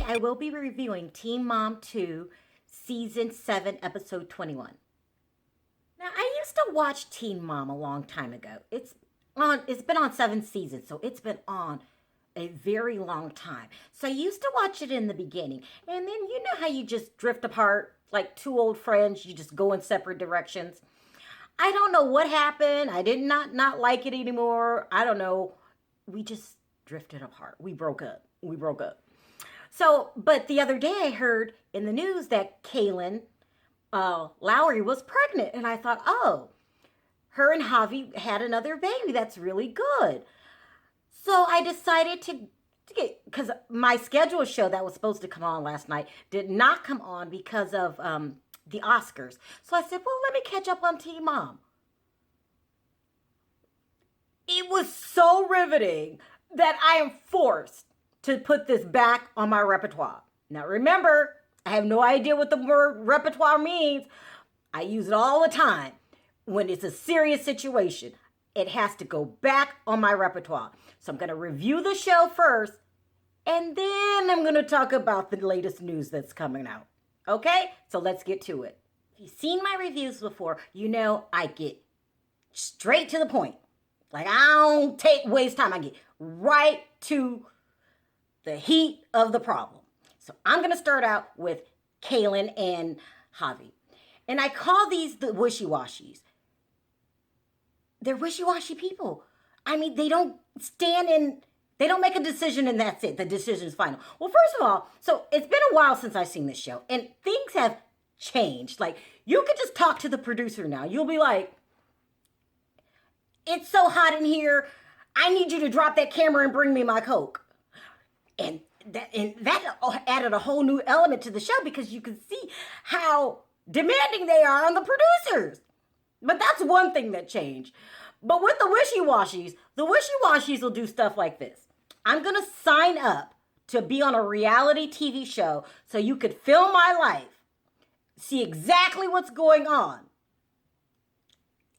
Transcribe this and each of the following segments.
I will be reviewing Teen Mom 2, Season 7, Episode 21. Now, I used to watch Teen Mom a long time ago. It's been on 7 seasons, so it's been on a very long time. So I used to watch it in the beginning, and then you know how you just drift apart like two old friends, you just go in separate directions. I don't know what happened. I did not like it anymore. I don't know. We just drifted apart. We broke up. So, but the other day I heard in the news that Kailyn Lowry was pregnant, and I thought, oh, her and Javi had another baby. That's really good. So I decided to get, because my scheduled show that was supposed to come on last night did not come on because of the Oscars. So I said, well, let me catch up on Teen Mom. It was so riveting that I am forced to put this back on my repertoire. Now remember, I have no idea what the word repertoire means. I use it all the time. When it's a serious situation, it has to go back on my repertoire. So I'm going to review the show first, and then I'm going to talk about the latest news that's coming out. Okay? So let's get to it. If you've seen my reviews before, you know I get straight to the point. Like, I don't waste time. I get right to the heat of the problem. So I'm going to start out with Kailyn and Javi. And I call these the wishy-washies. They're wishy-washy people. I mean, they don't make a decision and that's it. The decision is final. Well, first of all, so it's been a while since I've seen this show and things have changed. Like, you could just talk to the producer now. You'll be like, it's so hot in here. I need you to drop that camera and bring me my Coke. And that added a whole new element to the show because you can see how demanding they are on the producers. But that's one thing that changed. But with the wishy-washies will do stuff like this. I'm going to sign up to be on a reality TV show so you could film my life, see exactly what's going on,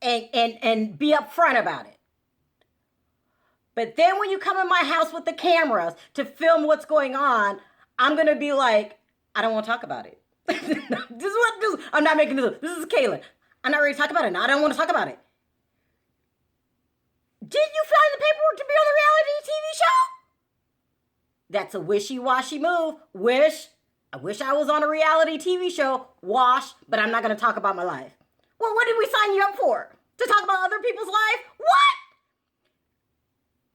and be upfront about it. But then when you come in my house with the cameras to film what's going on, I'm going to be like, I don't want to talk about it. I'm not making this up. This is Kailyn. I'm not ready to talk about it now. I don't want to talk about it. Did you sign the paperwork to be on the reality TV show? That's a wishy-washy move. I wish I was on a reality TV show. Wash, but I'm not going to talk about my life. Well, what did we sign you up for? To talk about other people's life? What?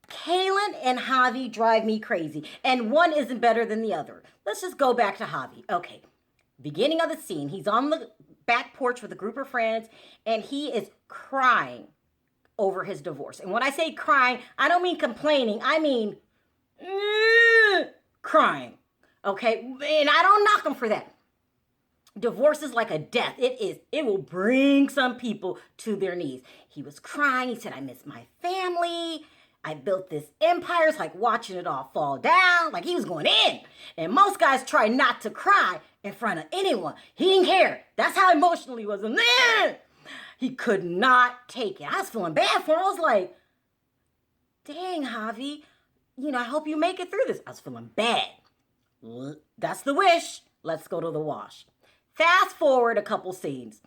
Kailyn and Javi drive me crazy, and one isn't better than the other. Let's just go back to Javi. Okay, beginning of the scene, he's on the back porch with a group of friends, and he is crying over his divorce. And when I say crying, I don't mean complaining. I mean crying. Okay, and I don't knock him for that. Divorce is like a death. It will bring some people to their knees. He was crying. He said, I miss my family. I built this empire. It's like watching it all fall down. Like he was going in. And most guys try not to cry in front of anyone. He didn't care. That's how emotional he was. And then he could not take it. I was feeling bad for him. I was like, dang, Javi, I hope you make it through this. I was feeling bad. That's the wish. Let's go to the wash. Fast forward a couple scenes.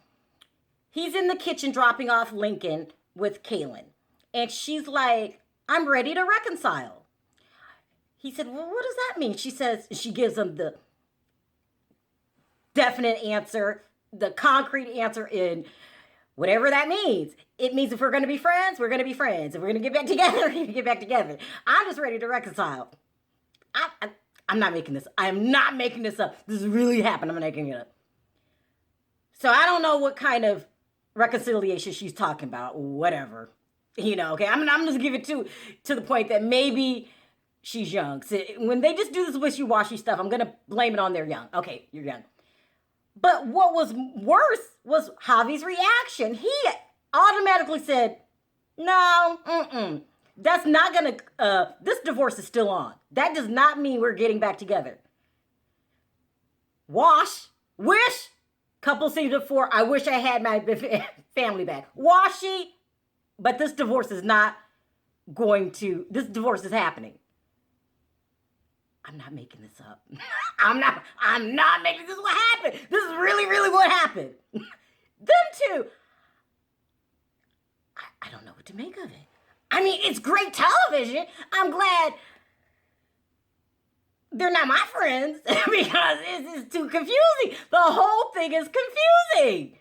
He's in the kitchen dropping off Lincoln with Kailyn. And she's like, I'm ready to reconcile. He said, well, what does that mean? She gives him the definite answer, the concrete answer in whatever that means. It means if we're going to be friends, we're going to be friends. If we're going to get back together, we're going to get back together. I'm just ready to reconcile. I'm not making this. I am not making this up. This really happened. I'm not making it up. So I don't know what kind of reconciliation she's talking about. Whatever. Okay, I'm just give it to the point that maybe she's young. So when they just do this wishy-washy stuff, I'm going to blame it on they're young. Okay, you're young. But what was worse was Javi's reaction. He automatically said, no, that's not going to, this divorce is still on. That does not mean we're getting back together. Wash, wish, couple scenes before, I wish I had my family back. Washy. But this divorce is happening. I'm not making this up. I'm not making this what happened. This is really, really what happened. Them two. I don't know what to make of it. I mean, it's great television. I'm glad they're not my friends because this is too confusing. The whole thing is confusing.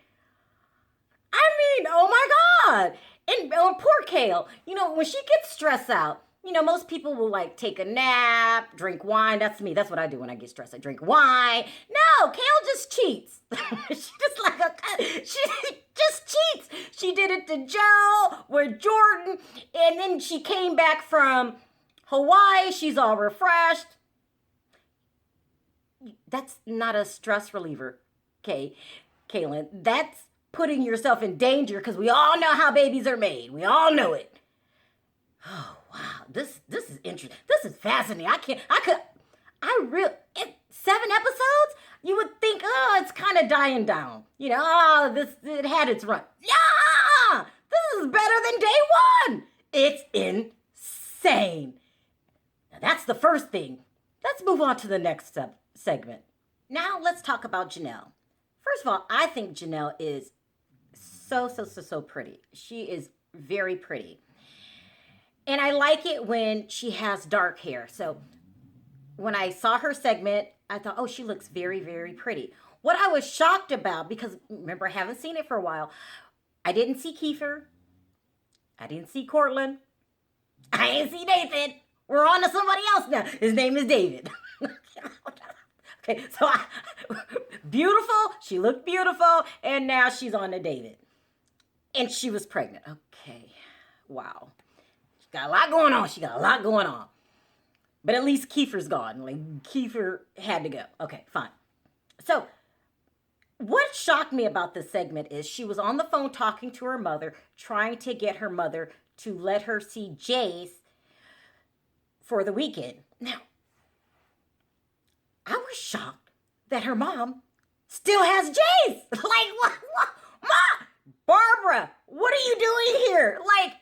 I mean, oh my God. And poor Kale, when she gets stressed out, most people will like take a nap, drink wine. That's me. That's what I do when I get stressed. I drink wine. No, Kale just cheats. She just cheats. She did it to Joe with Jordan. And then she came back from Hawaii. She's all refreshed. That's not a stress reliever, okay, Kailyn. That's putting yourself in danger because we all know how babies are made. We all know it. Oh, wow. This is interesting. This is fascinating. 7 episodes? You would think, oh, it's kind of dying down. It had its run. Yeah! This is better than day one. It's insane. Now, that's the first thing. Let's move on to the next segment. Now, let's talk about Jenelle. First of all, I think Jenelle is so pretty. She is very pretty. And I like it when she has dark hair. So when I saw her segment, I thought, oh, she looks very, very pretty. What I was shocked about, because remember, I haven't seen it for a while. I didn't see Kiefer. I didn't see Cortland. I didn't see Nathan. We're on to somebody else now. His name is David. Okay, so beautiful. She looked beautiful. And now she's on to David. And she was pregnant. Okay, wow. She got a lot going on. But at least Kiefer's gone. Like, Kiefer had to go. Okay, fine. So, what shocked me about this segment is she was on the phone talking to her mother, trying to get her mother to let her see Jace for the weekend. Now, I was shocked that her mom still has Jace. Like, what? Mom! Barbara, what are you doing here? Like,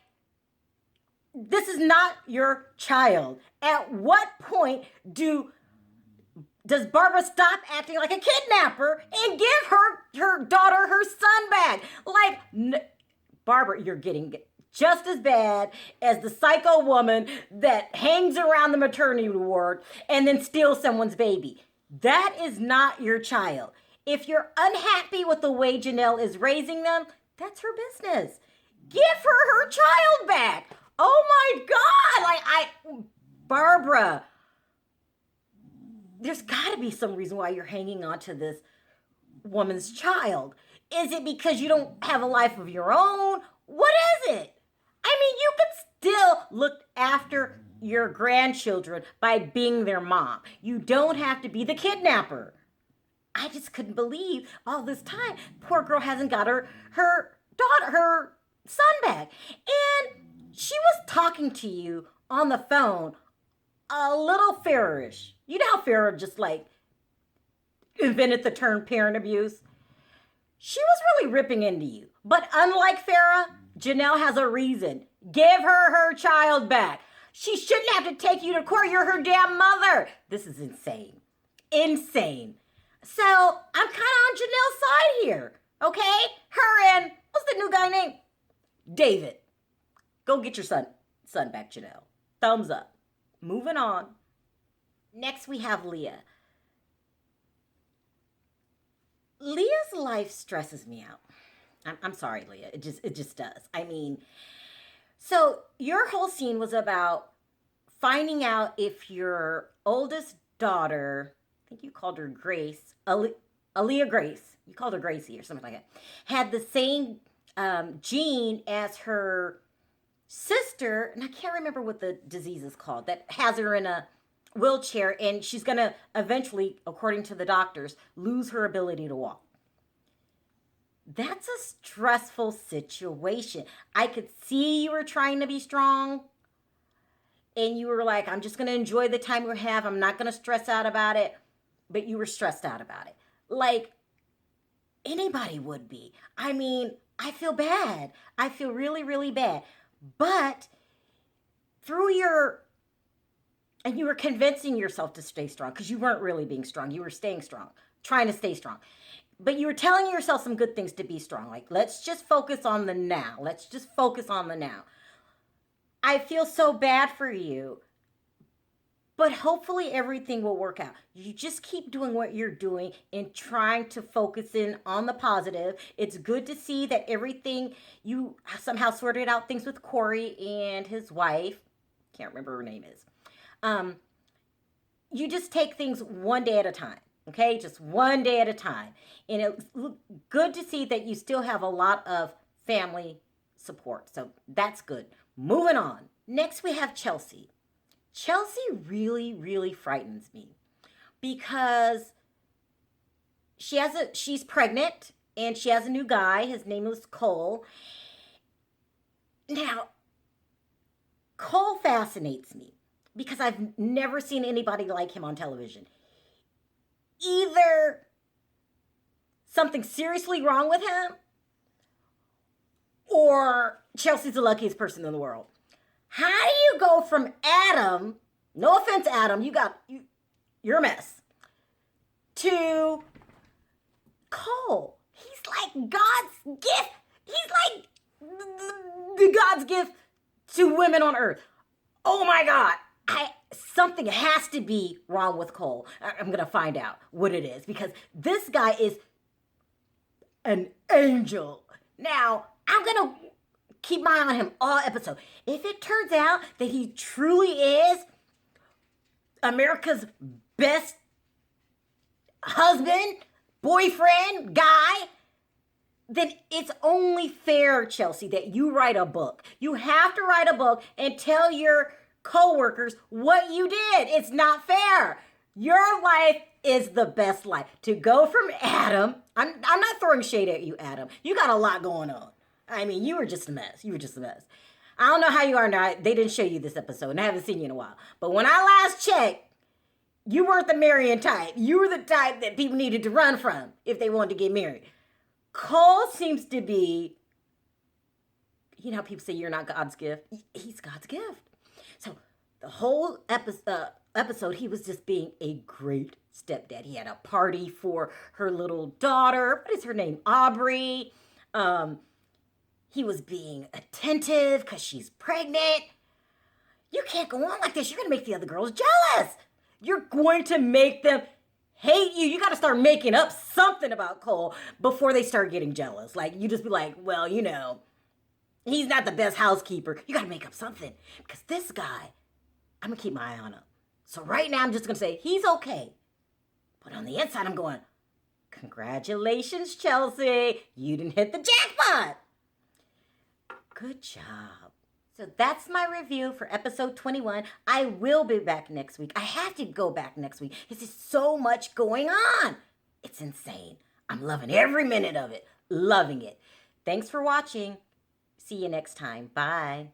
this is not your child. At what point does Barbara stop acting like a kidnapper and give her daughter her son back? Like, Barbara, you're getting just as bad as the psycho woman that hangs around the maternity ward and then steals someone's baby. That is not your child. If you're unhappy with the way Jenelle is raising them, that's her business. Give her child back. Oh my God. Barbara, there's got to be some reason why you're hanging on to this woman's child. Is it because you don't have a life of your own? What is it? I mean, you can still look after your grandchildren by being their mom. You don't have to be the kidnapper. I just couldn't believe all this time poor girl hasn't got her son back. And she was talking to you on the phone a little Farrah-ish. You know how Farrah just like invented the term parent abuse? She was really ripping into you. But unlike Farrah, Jenelle has a reason. Give her child back. She shouldn't have to take you to court. You're her damn mother. This is insane. Insane. So I'm kind of on Jenelle's side here. Okay? Her and, what's the new guy name? David. Go get your son back, Jenelle. Thumbs up. Moving on. Next we have Leah. Leah's life stresses me out. I'm sorry, Leah. It just does. I mean, so your whole scene was about finding out if your oldest daughter, I think you called her Grace, Aaliyah Grace, you called her Gracie or something like that, had the same gene as her sister, and I can't remember what the disease is called, that has her in a wheelchair, and she's going to eventually, according to the doctors, lose her ability to walk. That's a stressful situation. I could see you were trying to be strong, and you were like, I'm just going to enjoy the time we have. I'm not going to stress out about it, but you were stressed out about it. Like anybody would be. I mean, I feel bad. I feel really, really bad. But through your And you were convincing yourself to stay strong because you weren't really being strong. You were staying strong, trying to stay strong. But you were telling yourself some good things to be strong. Like, let's just focus on the now. Let's just focus on the now. I feel so bad for you. But hopefully everything will work out. You just keep doing what you're doing and trying to focus in on the positive. It's good to see that everything, you somehow sorted out things with Corey and his wife. Can't remember her name is. You just take things one day at a time. Okay, just one day at a time. And it's good to see that you still have a lot of family support. So that's good. Moving on. Next we have Chelsea. Chelsea really, really frightens me because she's pregnant and she has a new guy. His name is Cole. Now, Cole fascinates me because I've never seen anybody like him on television. Either something seriously wrong with him or Chelsea's the luckiest person in the world. How do you go from Adam, no offense, Adam, you're a mess, to Cole? He's like God's gift. He's like the God's gift to women on earth. Oh my God. Something has to be wrong with Cole. I'm going to find out what it is because this guy is an angel. Now, I'm going to keep my eye on him all episode. If it turns out that he truly is America's best husband, boyfriend, guy, then it's only fair, Chelsea, that you write a book. You have to write a book and tell your co-workers what you did. It's not fair. Your life is the best life. To go from Adam, I'm not throwing shade at you, Adam. You got a lot going on. I mean, you were just a mess. I don't know how you are now. They didn't show you this episode, and I haven't seen you in a while. But when I last checked, you weren't the marrying type. You were the type that people needed to run from if they wanted to get married. Cole seems to be, you know how people say you're not God's gift? He's God's gift. So the whole episode, he was just being a great stepdad. He had a party for her little daughter. What is her name? Aubrey. He was being attentive because she's pregnant. You can't go on like this. You're going to make the other girls jealous. You're going to make them hate you. You got to start making up something about Cole before they start getting jealous. Like, you just be like, well, you know, he's not the best housekeeper. You got to make up something because this guy, I'm going to keep my eye on him. So right now, I'm just going to say he's okay. But on the inside, I'm going, congratulations, Chelsea. You didn't hit the jackpot. Good job. So that's my review for episode 21. I will be back next week. I have to go back next week. There's just so much going on. It's insane. I'm loving every minute of it. Loving it. Thanks for watching. See you next time. Bye.